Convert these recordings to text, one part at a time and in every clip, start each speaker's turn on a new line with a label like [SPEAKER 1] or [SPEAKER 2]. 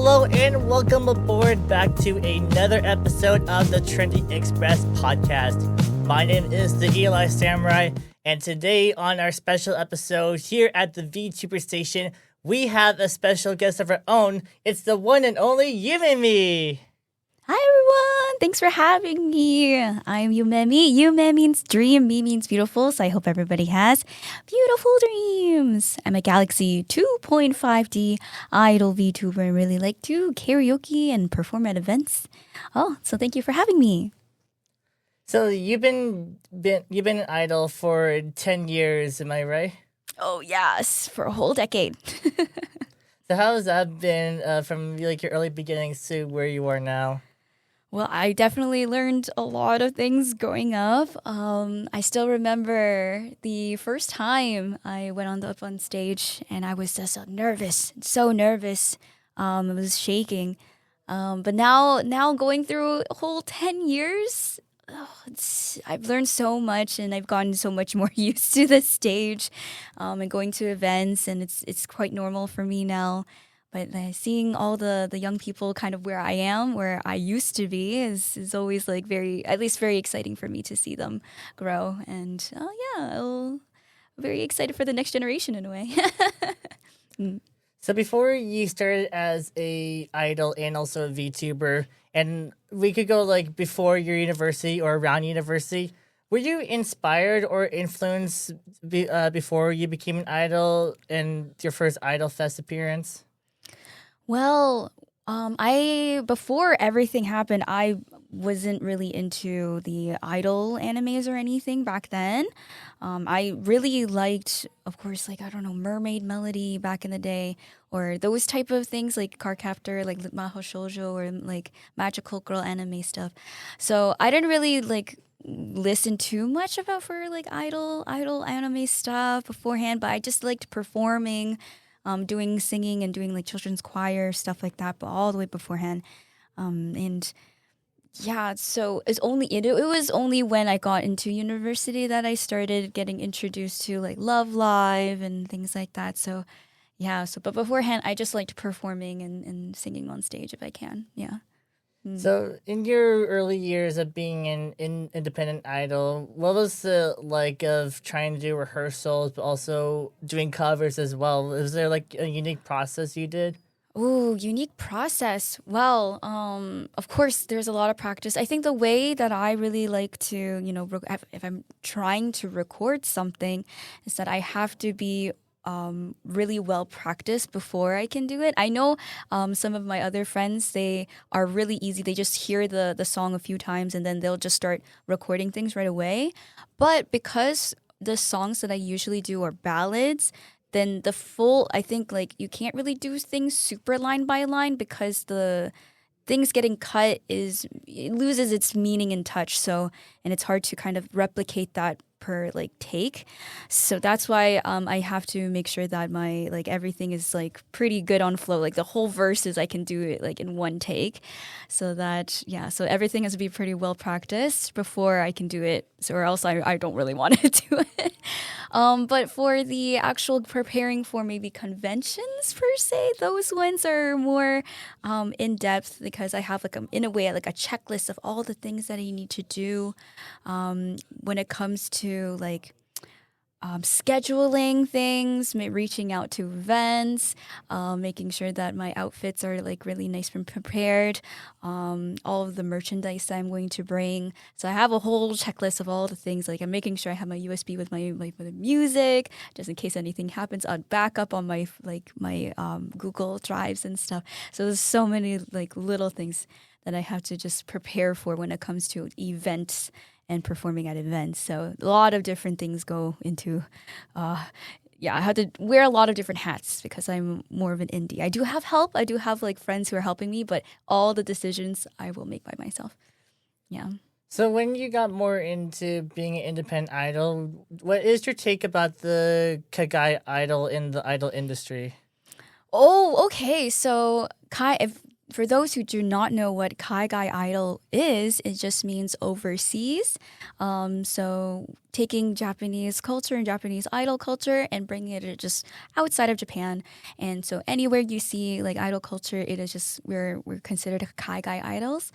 [SPEAKER 1] Hello and welcome aboard back to another episode of the Trendy Express podcast. My name is the Eli Samurai, and today on our special episode here at the VTuber station, we have a special guest of our own. It's the one and only Yumemi.
[SPEAKER 2] Hi everyone! Thanks for having me. I'm Yumemi. Yume means dream, me means beautiful, so I hope everybody has beautiful dreams. I'm a Galaxy 2.5D idol VTuber and really like to karaoke and perform at events. So thank you for having me.
[SPEAKER 1] So you've been an idol for 10 years, am I right?
[SPEAKER 2] Oh yes, for a whole decade.
[SPEAKER 1] So how has that been from like your early beginnings to where you are now?
[SPEAKER 2] Well, I definitely learned a lot of things growing up. I still remember the first time I went up on stage, and I was just so nervous. I was shaking. But now going through a whole 10 years, I've learned so much, and I've gotten so much more used to the stage and going to events, and it's quite normal for me now. But seeing all the young people kind of where I am, where I used to be, is always like very exciting for me to see them grow. And I'm very excited for the next generation in a way.
[SPEAKER 1] So before you started as a idol and also a VTuber, and we could go like before your university or around university, were you inspired or influenced before you became an idol and your first Idol Fest appearance?
[SPEAKER 2] Well, before everything happened, I wasn't really into the idol animes or anything back then. I really liked, of course, like, I don't know, Mermaid Melody back in the day, or those type of things like Cardcaptor, like Maho Shoujo, or like magical girl anime stuff. So I didn't really like listen too much about for like idol anime stuff beforehand, but I just liked performing. Doing singing and doing like children's choir stuff like that, but all the way beforehand. So it was only when I got into university that I started getting introduced to like Love Live and things like that. But beforehand I just liked performing and singing on stage if I can. Yeah.
[SPEAKER 1] So, in your early years of being an independent idol, what was the like of trying to do rehearsals, but also doing covers as well? Was there like a unique process you did?
[SPEAKER 2] Ooh, unique process. Well, of course, there's a lot of practice. I think the way that I really like to, if I'm trying to record something, is that I have to be really well practiced before I can do it. I know some of my other friends, they are really easy. They just hear the song a few times and then they'll just start recording things right away. But because the songs that I usually do are ballads, then I think like you can't really do things super line by line because the things getting cut it loses its meaning and touch. And it's hard to kind of replicate that per like take. So that's why I have to make sure that my like everything is like pretty good on flow. Like the whole verses I can do it like in one take. So everything has to be pretty well practiced before I can do it. Or else I don't really want to do it. But for the actual preparing for maybe conventions per se, those ones are more in depth because I have like in a way like a checklist of all the things that I need to do when it comes to like scheduling things, reaching out to events, making sure that my outfits are like really nice and prepared, all of the merchandise that I'm going to bring. So I have a whole checklist of all the things. Like I'm making sure I have my USB with my music, just in case anything happens. I'll back up on my Google Drives and stuff. So there's so many like little things that I have to just prepare for when it comes to events and performing at events. So a lot of different things go into, I have to wear a lot of different hats because I'm more of an indie. I do have help. I do have like friends who are helping me, but all the decisions I will make by myself. Yeah.
[SPEAKER 1] So when you got more into being an independent idol, what is your take about the Kagai idol in the idol industry?
[SPEAKER 2] Oh, okay. So for those who do not know what Kaigai idol is, it just means overseas. So taking Japanese culture and Japanese idol culture and bringing it just outside of Japan. And so anywhere you see like idol culture, it is just we're considered Kaigai idols.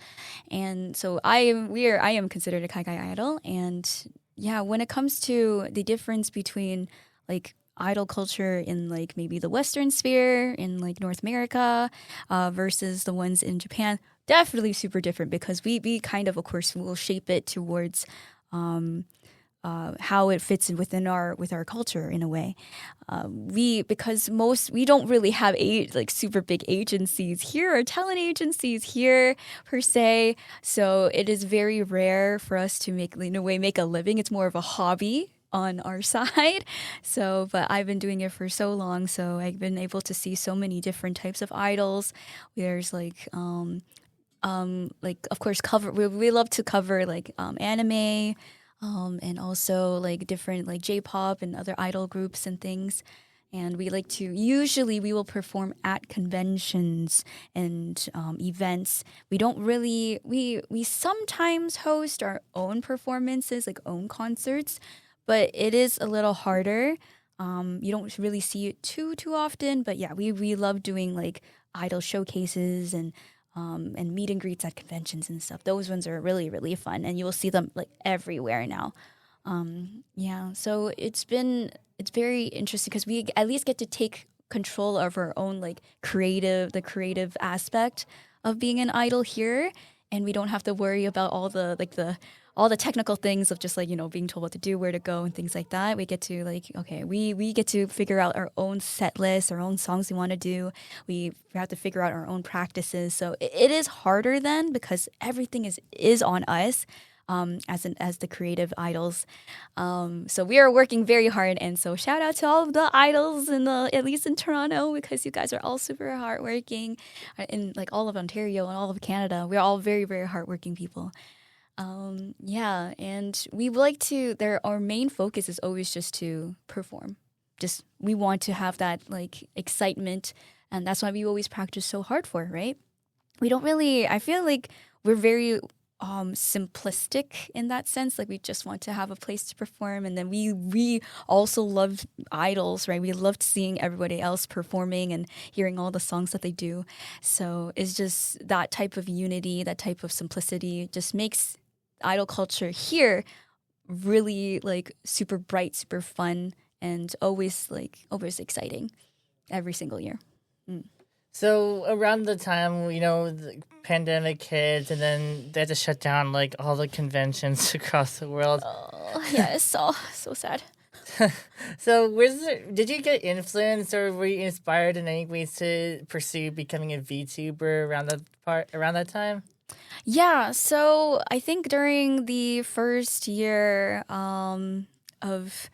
[SPEAKER 2] And so I am considered a Kaigai idol. And yeah, when it comes to the difference between like idol culture in like maybe the Western sphere in like North America versus the ones in Japan, definitely super different because we kind of course will shape it towards how it fits in within our culture in a way. Because we don't really have like super big agencies here or talent agencies here per se, so it is very rare for us to make a living. It's more of a hobby on our side. So, but I've been doing it for so long, so I've been able to see so many different types of idols. There's like of course we love to cover like anime, and also like different like J-pop and other idol groups and things. And usually we will perform at conventions and events. We don't really, we sometimes host our own performances, like own concerts, but it is a little harder. You don't really see it too often, but yeah, we love doing like idol showcases and meet and greets at conventions and stuff. Those ones are really, really fun, and you will see them like everywhere now. Yeah, so it's very interesting because we at least get to take control of our own like the creative aspect of being an idol here, and we don't have to worry about all the technical things of just like being told what to do, where to go, and things like that. We get to we get to figure out our own set list, our own songs we want to do. We have to figure out our own practices. So it is harder then because everything is on us. As the creative idols, so we are working very hard, and so shout out to all of the idols at least in Toronto, because you guys are all super hardworking, in like all of Ontario and all of Canada. We're all very, very hardworking people. Yeah, and we like to. Our main focus is always just to perform. Just we want to have that like excitement, and that's why we always practice so hard for, right? We don't really. I feel like we're very simplistic in that sense. Like we just want to have a place to perform, and then we also love idols, right? We loved seeing everybody else performing and hearing all the songs that they do. So it's just that type of unity, that type of simplicity just makes idol culture here really like super bright, super fun, and always exciting every single year.
[SPEAKER 1] So around the time, the pandemic hit, and then they had to shut down like all the conventions across the world.
[SPEAKER 2] Oh, yeah, it's so sad.
[SPEAKER 1] So did you get influenced, or were you inspired in any ways to pursue becoming a VTuber around that time?
[SPEAKER 2] Yeah, so I think during the first year of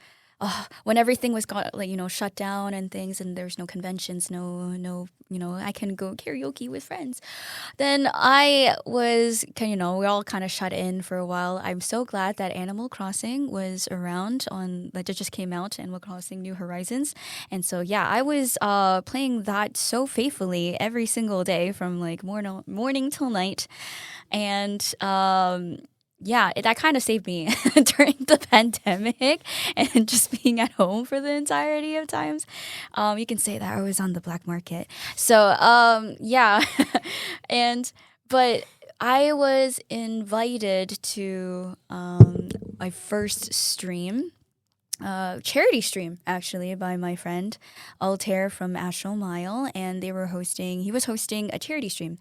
[SPEAKER 2] when everything was shut down and things, and there's no conventions, no I can go karaoke with friends. Then I was we all kind of shut in for a while. I'm so glad that Animal Crossing was around that just came out, Animal Crossing New Horizons. And so yeah, I was playing that so faithfully every single day from like morning till night. And yeah, that kind of saved me during the pandemic and just being at home for the entirety of times. You can say that I was on the black market. So yeah, but I was invited to my first stream. Charity stream actually by my friend Altair from Astral Mile, and he was hosting a charity stream,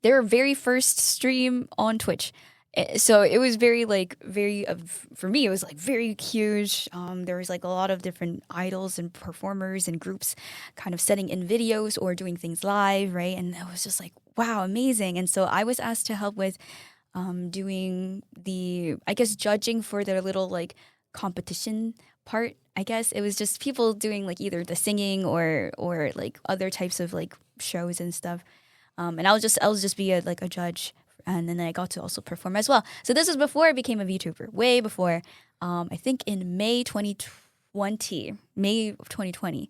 [SPEAKER 2] their very first stream on Twitch. So it was very for me it was like very huge. There was like a lot of different idols and performers and groups kind of setting in videos or doing things live, right? And it was just like, wow, amazing. And so I was asked to help with doing judging for their little like competition part. I guess it was just people doing like either the singing or like other types of like shows and stuff. And I'll just be a judge, and then I got to also perform as well. So this was before I became a VTuber, way before. I think in May of 2020,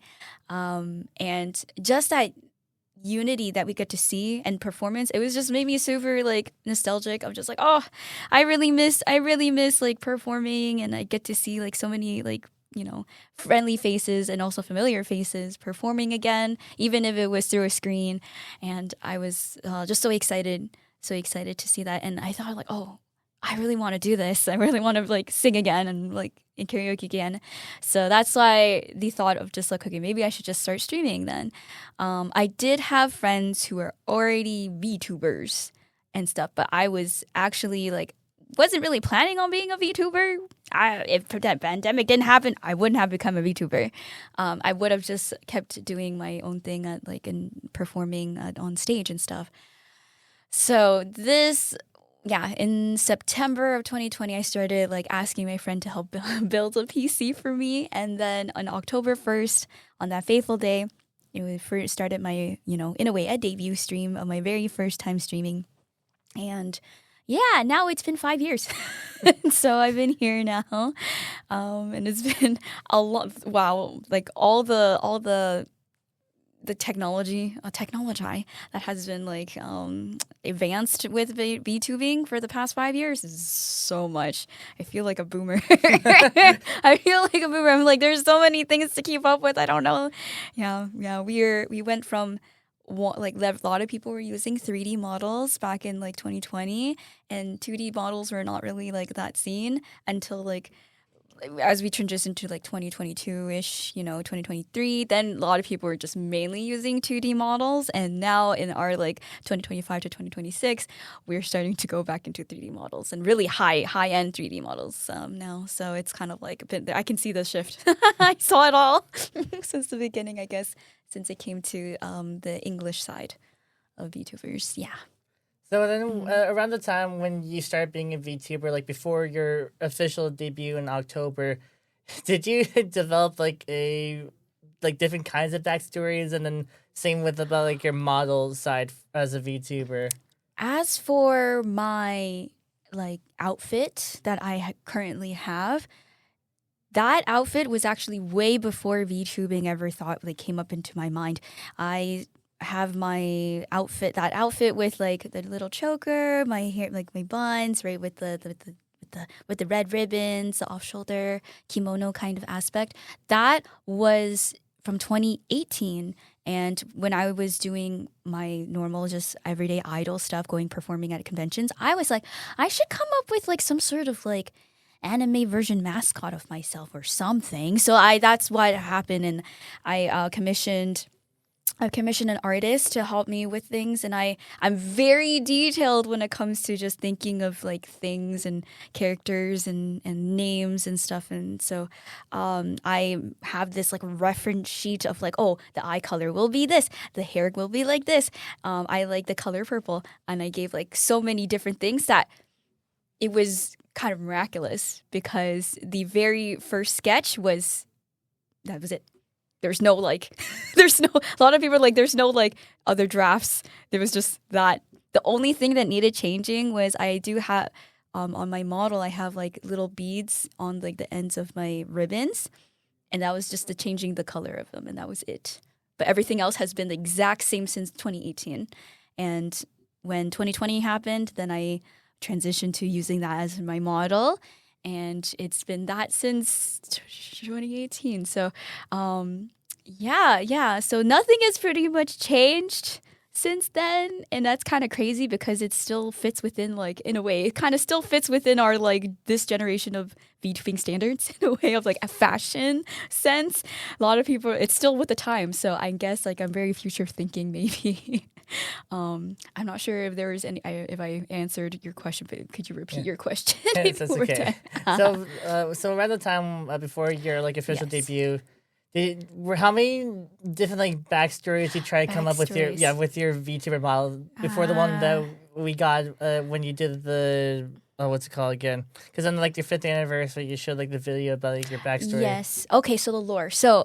[SPEAKER 2] and just that unity that we get to see and performance, it was just made me super like nostalgic. I'm just like, oh, I really miss like performing, and I get to see like so many like, friendly faces and also familiar faces performing again, even if it was through a screen. And I was just so excited to see that. And I thought like, oh, I really want to do this. I really want to like sing again and like in karaoke again. So that's why the thought of just like, okay, maybe I should just start streaming then. I did have friends who were already VTubers and stuff, but I was actually like, wasn't really planning on being a VTuber. If that pandemic didn't happen, I wouldn't have become a VTuber. I would have just kept doing my own thing at like and performing on stage and stuff. So in September of 2020, I started like asking my friend to help build a PC for me. And then on October 1st, on that fateful day, it first started my, in a way, a debut stream of my very first time streaming. And yeah, now it's been 5 years. So I've been here now. And it's been a lot. Wow. Like all the technology that has been like advanced with VTubing for the past 5 years is so much. I feel like a boomer. I'm like, there's so many things to keep up with. I don't know. Yeah. We went from like a lot of people were using 3D models back in like 2020, and 2D models were not really like that seen until like as we transitioned to like 2022-ish, 2023, then a lot of people were just mainly using 2D models. And now in our like 2025 to 2026, we're starting to go back into 3D models and really high-end 3D models now. So it's kind of like a bit, I can see the shift. I saw it all since the beginning, I guess, since it came to the English side of VTubers. Yeah.
[SPEAKER 1] So then, around the time when you started being a VTuber, like before your official debut in October, did you develop like different kinds of backstories, and then same with about like your model side as a VTuber?
[SPEAKER 2] As for my like outfit that I currently have, that outfit was actually way before VTubing ever thought like came up into my mind. I have that outfit with like the little choker, my hair, like my buns, right, with the red ribbons, the off shoulder kimono kind of aspect. That was from 2018, and when I was doing my normal just everyday idol stuff, performing at conventions, I was like, I should come up with like some sort of like anime version mascot of myself or something. So that's what happened, and I commissioned an artist to help me with things, and I'm very detailed when it comes to just thinking of like things and characters and names and stuff. And so I have this like reference sheet of like, oh, the eye color will be this, the hair will be like this. I like the color purple, and I gave like so many different things that it was kind of miraculous, because the very first sketch that was it. There's no like, a lot of people are like, there's no like other drafts. There was just that. The only thing that needed changing was I do have, on my model, I have like little beads on like the ends of my ribbons. And that was just the changing the color of them. And that was it. But everything else has been the exact same since 2018. And when 2020 happened, then I transitioned to using that as my model. And it's been that since 2018. So, yeah. So nothing has pretty much changed since then. And that's kind of crazy, because it still fits within, like, in a way, it kind of still fits within our, like, this generation of VTubing standards, in a way of, like, a fashion sense. A lot of people, it's still with the time. So I guess, like, I'm very future thinking, maybe. I'm not sure if there was if I answered your question, but could you repeat your question?
[SPEAKER 1] Yes, that's okay. So around the time before your like official debut, how many different like backstories you try to come up with your VTuber model before the one that we got when you did the what's it called again? Because on like your 5th anniversary, you showed like the video about like your backstory.
[SPEAKER 2] Yes. Okay. So the lore. So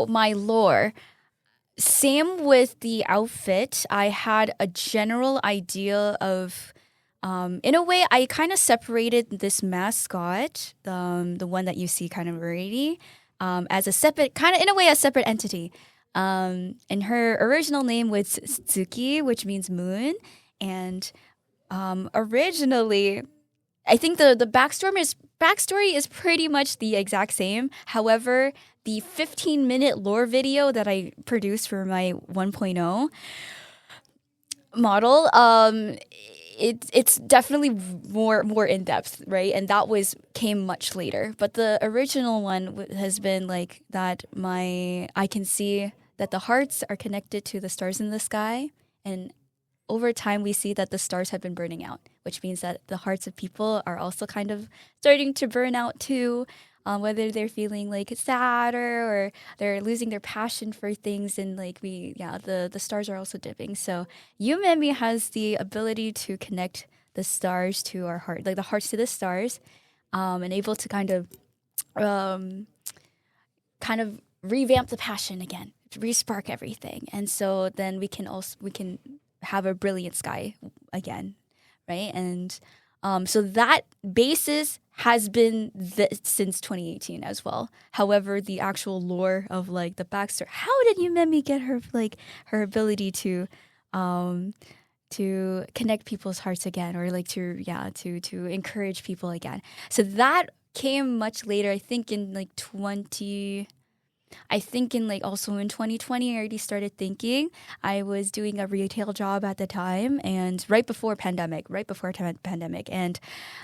[SPEAKER 2] my lore. Same with the outfit. I had a general idea of, in a way, I kind of separated this mascot, the one that you see kind of already, as a separate, kind of in a way, a separate entity. And her original name was Tsuki, which means moon. And originally, I think the backstory is pretty much the exact same. However, the 15-minute lore video that I produced for my 1.0 model, it's definitely more in depth, right? And that came much later. But the original one has been like that. I can see that the hearts are connected to the stars in the sky, and over time we see that the stars have been burning out, which means that the hearts of people are also kind of starting to burn out too. Whether they're feeling like sadder or they're losing their passion for things, and like the stars are also dipping. So Yumemi has the ability to connect the stars to our heart, like the hearts to the stars, and able to um, kind of revamp the passion again, respark everything, and so then we can have a brilliant sky again, right? And so that basis has been since 2018 as well. However, the actual lore of like the backstory, how did Yumemi get her ability to connect people's hearts again, or like to encourage people again? So that came much later. Also in 2020, I already started thinking. I was doing a retail job at the time, and right before pandemic, and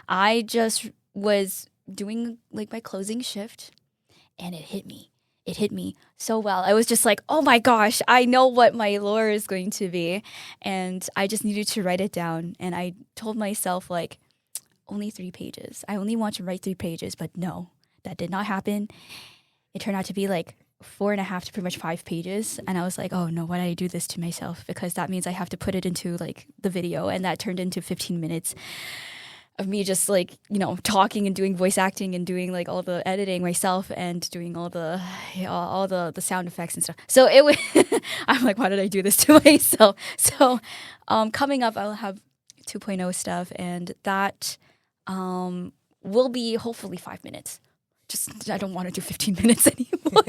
[SPEAKER 2] I just was doing like my closing shift, and it hit me. It hit me so well. I was just like, oh my gosh, I know what my lore is going to be, and I just needed to write it down. And I told myself like, only 3 pages. I only want to write 3 pages, but no, that did not happen. It turned out to be like 4.5 to pretty much 5 pages. And I was like, oh no, why did I do this to myself? Because that means I have to put it into like the video. And that turned into 15 minutes of me just like, talking and doing voice acting and doing like all the editing myself and doing all the sound effects and stuff. So it was, I'm like, why did I do this to myself? So coming up, I'll have 2.0 stuff, and that will be hopefully 5 minutes. Just I don't want to do 15 minutes anymore,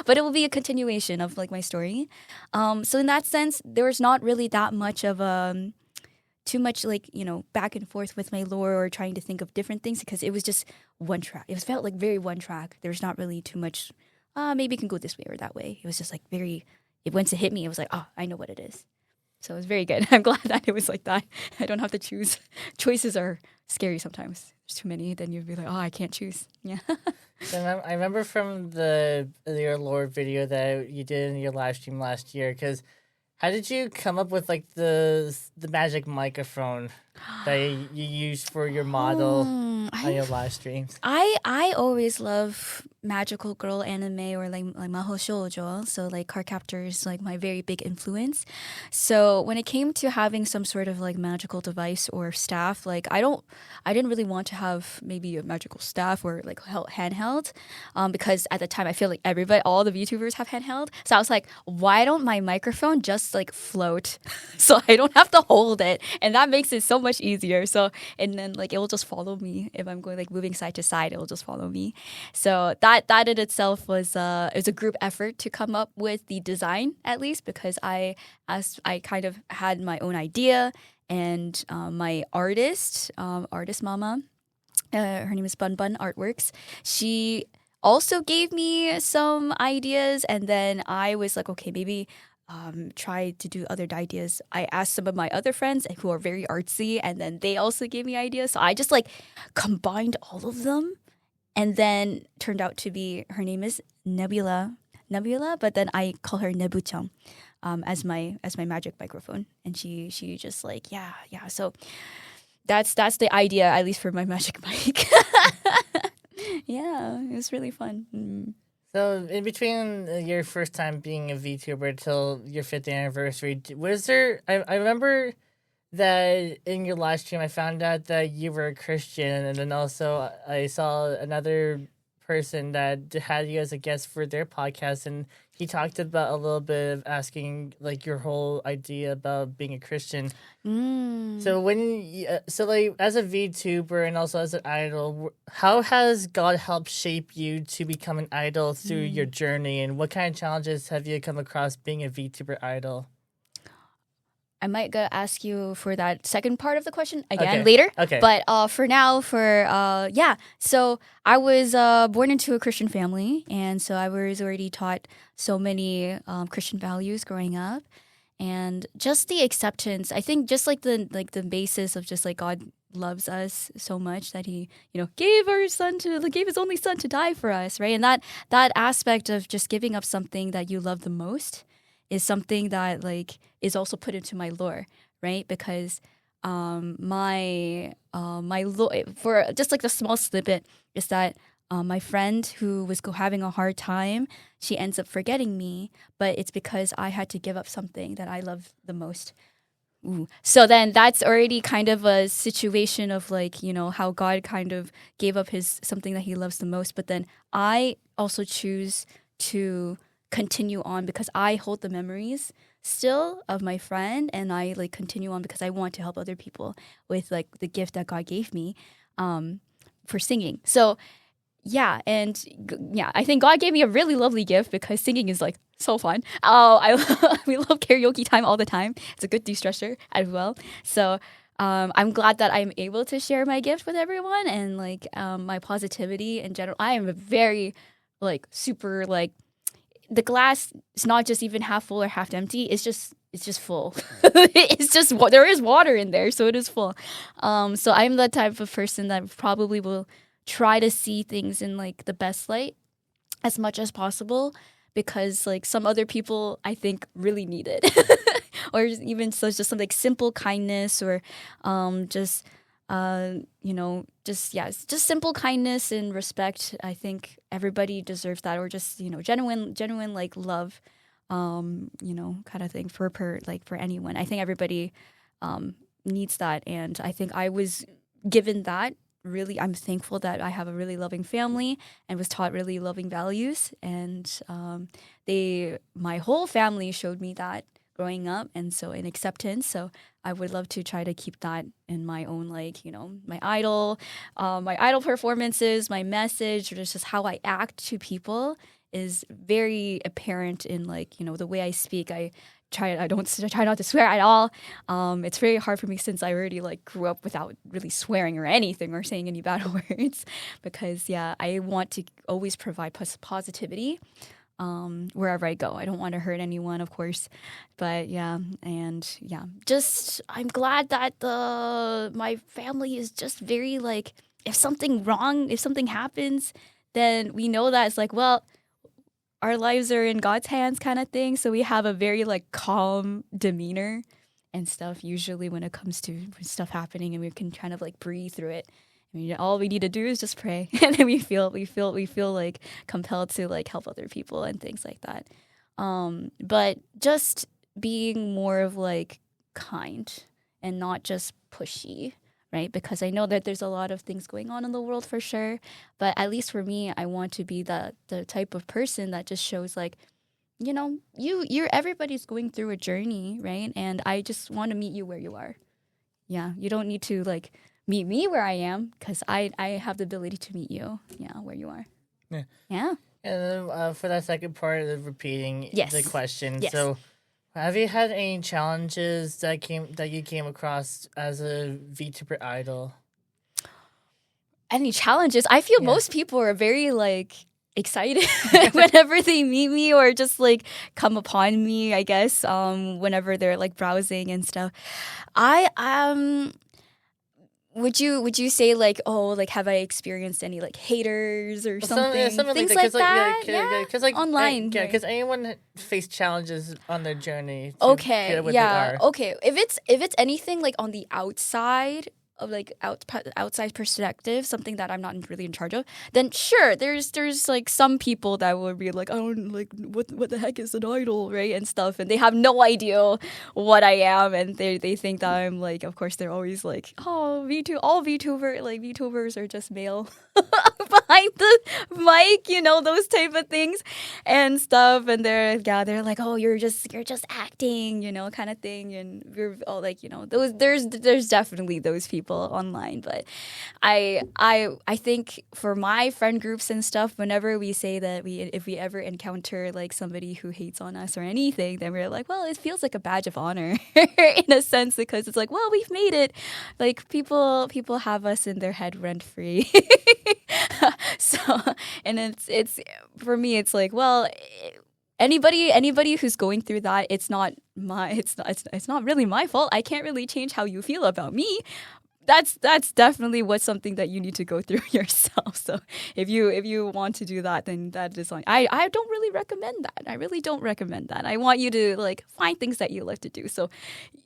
[SPEAKER 2] but it will be a continuation of like my story. So in that sense, there was not really that much of too much like back and forth with my lore or trying to think of different things, because it was just one track. It felt like very one track. There's not really too much. Maybe it can go this way or that way. It was just like once it hit me, it was like, oh, I know what it is. So it was very good. I'm glad that it was like that. I don't have to choose. Choices are scary sometimes. There's too many, then you'd be like, oh, I can't choose. Yeah.
[SPEAKER 1] So I remember from your lore video that you did in your live stream last year, because how did you come up with like the magic microphone that you used for your model on your live streams?
[SPEAKER 2] I always love magical girl anime or like maho shoujo, so like card captors, like my very big influence. So when it came to having some sort of like magical device or staff, like I didn't really want to have maybe a magical staff or like handheld, because at the time I feel like all the VTubers have handheld. So I was like, why don't my microphone just like float so I don't have to hold it, and that makes it so much easier. So and then like it will just follow me if I'm going like moving side to side. It will just follow me. So that in itself was it was a group effort to come up with the design, at least, because I kind of had my own idea, and my artist mama, her name is Bun Bun Artworks. She also gave me some ideas, and then I was like, okay, maybe try to do other ideas. I asked some of my other friends who are very artsy, and then they also gave me ideas. So I just like combined all of them, and then turned out to be, her name is Nebula, but then I call her Nebuchang as my magic microphone, and she just like yeah. So that's the idea, at least for my magic mic. Yeah, it was really fun. Mm.
[SPEAKER 1] So, in between your first time being a VTuber till your 5th anniversary, was there? I remember that in your live stream, I found out that you were a Christian, and then also I saw another person that had you as a guest for their podcast, and he talked about a little bit of asking like your whole idea about being a Christian. So so like as a VTuber and also as an idol, how has God helped shape you to become an idol through your journey, and what kind of challenges have you come across being a VTuber idol?
[SPEAKER 2] I might go ask you for that second part of the question again
[SPEAKER 1] Okay.
[SPEAKER 2] later.
[SPEAKER 1] Okay.
[SPEAKER 2] But for now, so I was born into a Christian family, and so I was already taught so many Christian values growing up, and just the acceptance. I think just like the basis of just like God loves us so much that he gave his only son to die for us, right? And that aspect of just giving up something that you love the most is something that like is also put into my lore, right? Because for just like the small snippet is that my friend who was having a hard time, she ends up forgetting me, but it's because I had to give up something that I love the most. Ooh. So then that's already kind of a situation of like, how God kind of gave up his something that he loves the most, but then I also choose to continue on because I hold the memories still of my friend, and I like continue on because I want to help other people with like the gift that God gave me for singing. So I think God gave me a really lovely gift because singing is like so fun. We love karaoke time all the time. It's a good de-stressor as well. So I'm glad that I'm able to share my gift with everyone and like my positivity in general. I am a very like super like the glass is not just even half full or half empty. It's just full. It's just there is water in there, so it is full. So I'm the type of person that probably will try to see things in like the best light as much as possible because like some other people I think really need it. Or even so just some like simple kindness or just simple kindness and respect. I think everybody deserves that, or just genuine like love, kind of thing for anyone. I think everybody needs that, and I think I was given that. Really, I'm thankful that I have a really loving family and was taught really loving values, and my whole family showed me that growing up, and so in acceptance. So I would love to try to keep that in my own, like, my idol performances, my message, or just how I act to people is very apparent in like, the way I speak. I try not to swear at all. It's very hard for me since I already like grew up without really swearing or anything or saying any bad words because I want to always provide positivity wherever I go. I don't want to hurt anyone, of course, but just I'm glad that my family is just very like, if something happens, then we know that it's like, well, our lives are in God's hands kind of thing. So we have a very like calm demeanor and stuff usually when it comes to stuff happening, and we can kind of like breathe through it. I mean, all we need to do is just pray, and then we feel like compelled to like help other people and things like that. But just being more of like kind and not just pushy, right? Because I know that there's a lot of things going on in the world for sure, but at least for me, I want to be the type of person that just shows like, everybody's going through a journey, right? And I just want to meet you where you are. Yeah, you don't need to like meet me where I am because I have the ability to meet you, where you are.
[SPEAKER 1] Yeah.
[SPEAKER 2] Yeah.
[SPEAKER 1] And then for that second part of repeating the question,
[SPEAKER 2] Yes.
[SPEAKER 1] so have you had any challenges that you came across as a VTuber idol?
[SPEAKER 2] Any challenges? I feel most people are very like excited whenever they meet me or just like come upon me, I guess, whenever they're like browsing and stuff. Would you say like, oh, like have I experienced any like haters or something? Things like that?
[SPEAKER 1] Because like
[SPEAKER 2] online.
[SPEAKER 1] Because anyone face challenges on their journey.
[SPEAKER 2] Okay.
[SPEAKER 1] Get what they are.
[SPEAKER 2] Okay. If it's anything like on the outside of like outside perspective, something that I'm not really in charge of, then sure, there's like some people that will be like, I don't like what the heck is an idol, right, and stuff, and they have no idea what I am, and they think that I'm like, of course they're always like, oh, VTubers are just male, but behind the mic, those type of things and stuff. And they're like, oh, you're just acting, kind of thing. And we're all like, those there's definitely those people online. But I think for my friend groups and stuff, whenever we say that if we ever encounter like somebody who hates on us or anything, then we're like, well, it feels like a badge of honor in a sense, because it's like, well, we've made it. Like people have us in their head rent free. So, and it's for me, it's like, well, anybody who's going through that, it's not really my fault. I can't really change how you feel about me. That's definitely what's something that you need to go through yourself. So if you want to do that, then that is fine. I don't really recommend that. I really don't recommend that. I want you to like find things that you love to do. So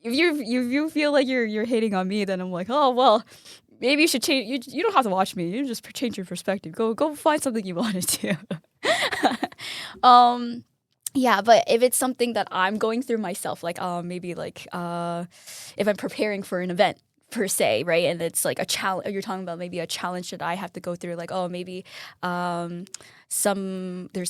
[SPEAKER 2] if you feel like you're hating on me, then I'm like, oh well, maybe you should change. You don't have to watch me. You just change your perspective. Go find something you want to do. Yeah, but if it's something that I'm going through myself, like maybe like if I'm preparing for an event per se, right? And it's like a challenge. You're talking about maybe a challenge that I have to go through. Like, oh, maybe there's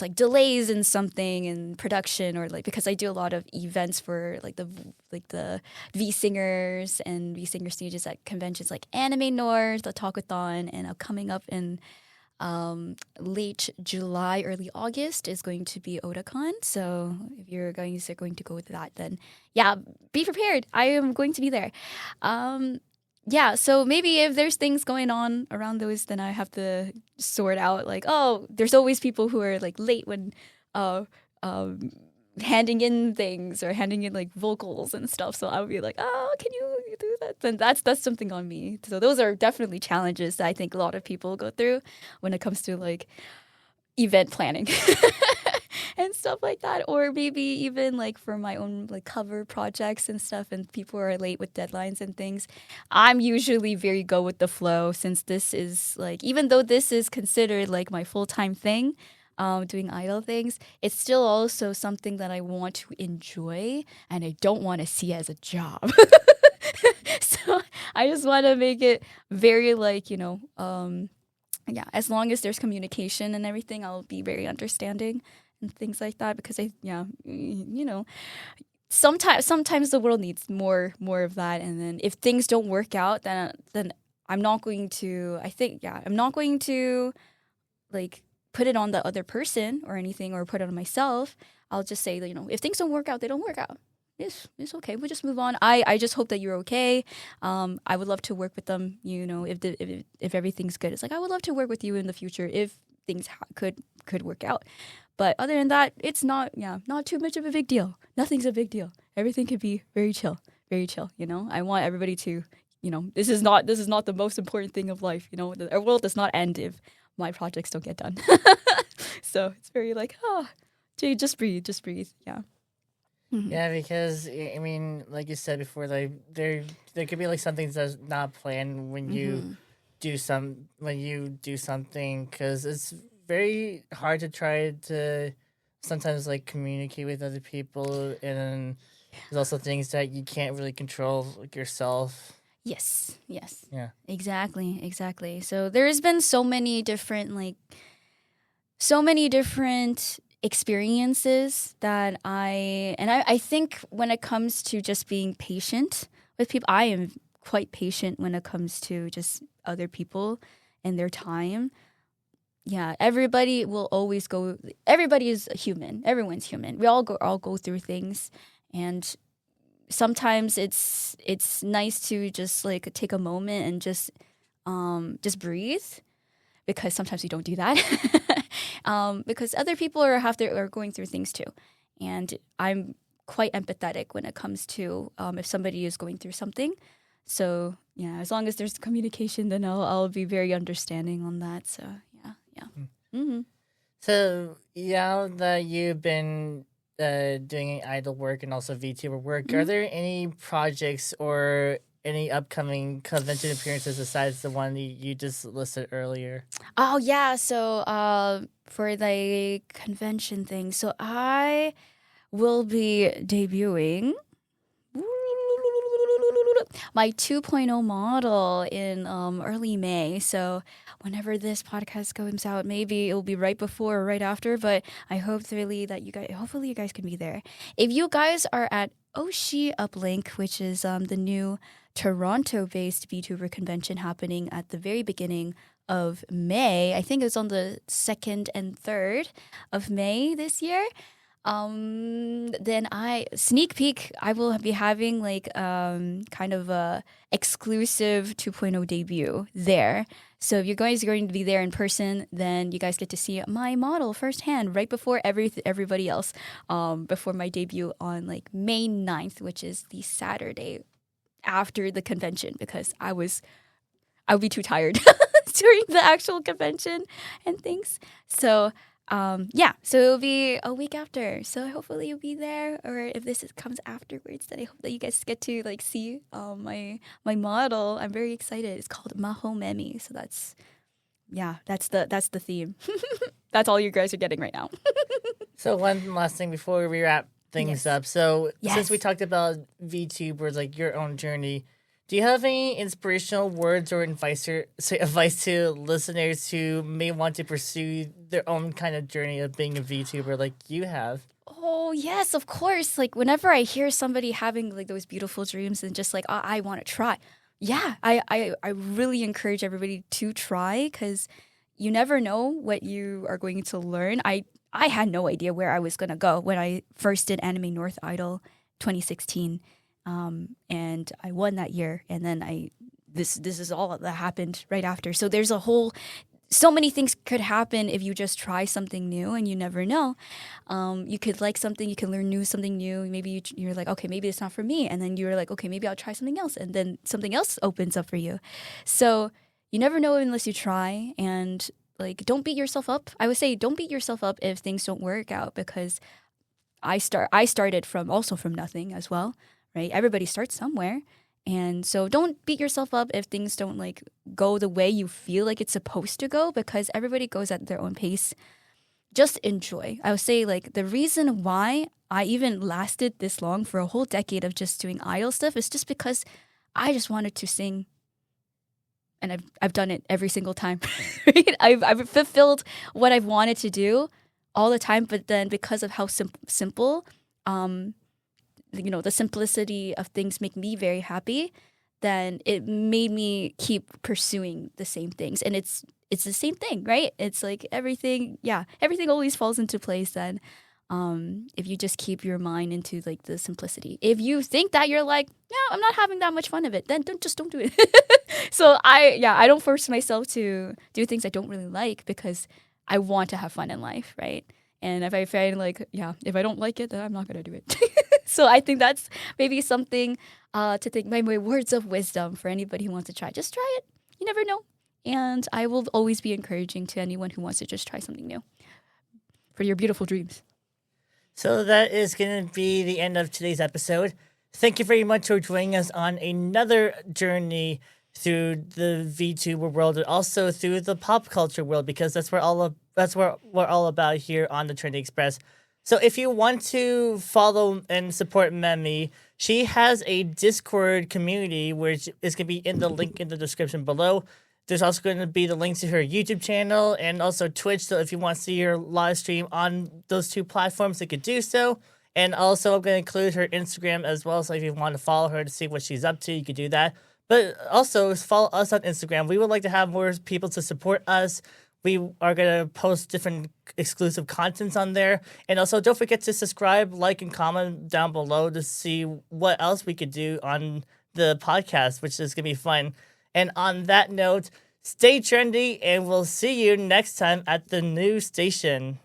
[SPEAKER 2] like delays in something in production, or like because I do a lot of events for like the V singers and V singer stages at conventions like Anime North, the Talkathon, and coming up in late July, early August is going to be Otakon. So if you're going to go with that, then yeah, be prepared. I am going to be there. Yeah, so maybe if there's things going on around those, then I have to sort out like, oh, there's always people who are like late when handing in things or handing in like vocals and stuff. So I would be like, oh, can you do that? Then that's something on me. So those are definitely challenges that I think a lot of people go through when it comes to like event planning and stuff like that. Or maybe even like for my own like cover projects and stuff, and people are late with deadlines and things. I'm usually very go with the flow, since this is like, even though this is considered like my full-time thing, doing idol things, it's still also something that I want to enjoy and I don't want to see as a job. So I just want to make it very like, yeah, as long as there's communication and everything, I'll be very understanding and things like that, because sometimes the world needs more of that. And then if things don't work out, then I'm not going to, I'm not going to like put it on the other person or anything, or put it on myself. I'll just say that, if things don't work out, they don't work out. It's okay. We'll just move on. I just hope that you're okay. I would love to work with them. If everything's good, it's like I would love to work with you in the future if things could work out. But other than that, it's not too much of a big deal. Nothing's a big deal. Everything could be very chill, very chill. I want everybody to, this is not the most important thing of life. Our world does not end if my projects don't get done. So it's very like, Jay, just breathe. Yeah. Mm-hmm.
[SPEAKER 1] Yeah, because I mean, like you said before, like there could be like something that's not planned when you do something, because it's very hard to try to sometimes like communicate with other people, and there's also things that you can't really control, like yourself.
[SPEAKER 2] Yes.
[SPEAKER 1] Yeah.
[SPEAKER 2] Exactly. So there's been so many different experiences that I think when it comes to just being patient with people, I am quite patient when it comes to just other people and their time. Yeah, everybody is human. Everyone's human. We all go through things, and sometimes it's nice to just like take a moment and just breathe, because sometimes we don't do that. Because other people are going through things too, and I'm quite empathetic when it comes to if somebody is going through something. So yeah, as long as there's communication, then I'll be very understanding on that. So yeah. Mm-hmm.
[SPEAKER 1] So that you've been doing idol work and also VTuber work, are there any projects or any upcoming convention appearances besides the one you just listed earlier?
[SPEAKER 2] Oh yeah, so for the convention thing, so I will be debuting my 2.0 model in early May. So whenever this podcast comes out, maybe it'll be right before or right after. But I hope really that hopefully you guys can be there. If you guys are at Oshi Uplink, which is the new Toronto-based VTuber convention happening at the very beginning of May. I think it was on the 2nd and 3rd of May this year. Then sneak peek, I will be having like kind of a exclusive 2.0 debut there. So if you guys are going to be there in person, then you guys get to see my model firsthand right before everybody else, before my debut on like May 9th, which is the Saturday after the convention, because I would be too tired during the actual convention and things. So so it'll be a week after. So hopefully you'll be there, or if comes afterwards, then I hope that you guys get to like see my model. I'm very excited. It's called Yumemi. So that's the theme. That's all you guys are getting right now.
[SPEAKER 1] So one last thing before we wrap things up. So since we talked about VTubers, like your own journey, do you have any inspirational words or advice to listeners who may want to pursue their own kind of journey of being a VTuber like you have?
[SPEAKER 2] Oh, yes, of course. Like whenever I hear somebody having like those beautiful dreams and just like, I want to try. Yeah, I really encourage everybody to try, because you never know what you are going to learn. I had no idea where I was going to go when I first did Anime North Idol 2016. And I won that year, and then this is all that happened right after. So there's so many things could happen if you just try something new, and you never know. You could like something, you can learn something new. Maybe you're like, okay, maybe it's not for me, and then you're like, okay, maybe I'll try something else, and then something else opens up for you. So you never know unless you try, and like don't beat yourself up. I would say don't beat yourself up if things don't work out, because I started from nothing as well. Right? Everybody starts somewhere. And so don't beat yourself up if things don't like go the way you feel like it's supposed to go, because everybody goes at their own pace. Just enjoy. I would say like the reason why I even lasted this long for a whole decade of just doing idol stuff is just because I just wanted to sing. And I've done it every single time. Right? I've fulfilled what I've wanted to do all the time, but then because of how simple the simplicity of things make me very happy, then it made me keep pursuing the same things. And it's the same thing, right? It's like everything always falls into place then, if you just keep your mind into like the simplicity. If you think that you're like, no, I'm not having that much fun of it, then don't do it. So I don't force myself to do things I don't really like, because I want to have fun in life, right? And if I find like, if I don't like it, then I'm not going to do it. So I think that's maybe something to think, my words of wisdom for anybody who wants to try. Just try it. You never know. And I will always be encouraging to anyone who wants to just try something new for your beautiful dreams.
[SPEAKER 1] So that is going to be the end of today's episode. Thank you very much for joining us on another journey through the VTuber world, and also through the pop culture world, because that's what we're all about here on the Trendy Express. So if you want to follow and support Memi, she has a Discord community, which is going to be in the link in the description below. There's also going to be the links to her YouTube channel and also Twitch. So if you want to see her live stream on those two platforms, you could do so. And also I'm going to include her Instagram as well. So if you want to follow her to see what she's up to, you could do that. But also follow us on Instagram. We would like to have more people to support us. We are going to post different exclusive contents on there. And also don't forget to subscribe, like, and comment down below to see what else we could do on the podcast, which is going to be fun. And on that note, stay trendy, and we'll see you next time at the new station.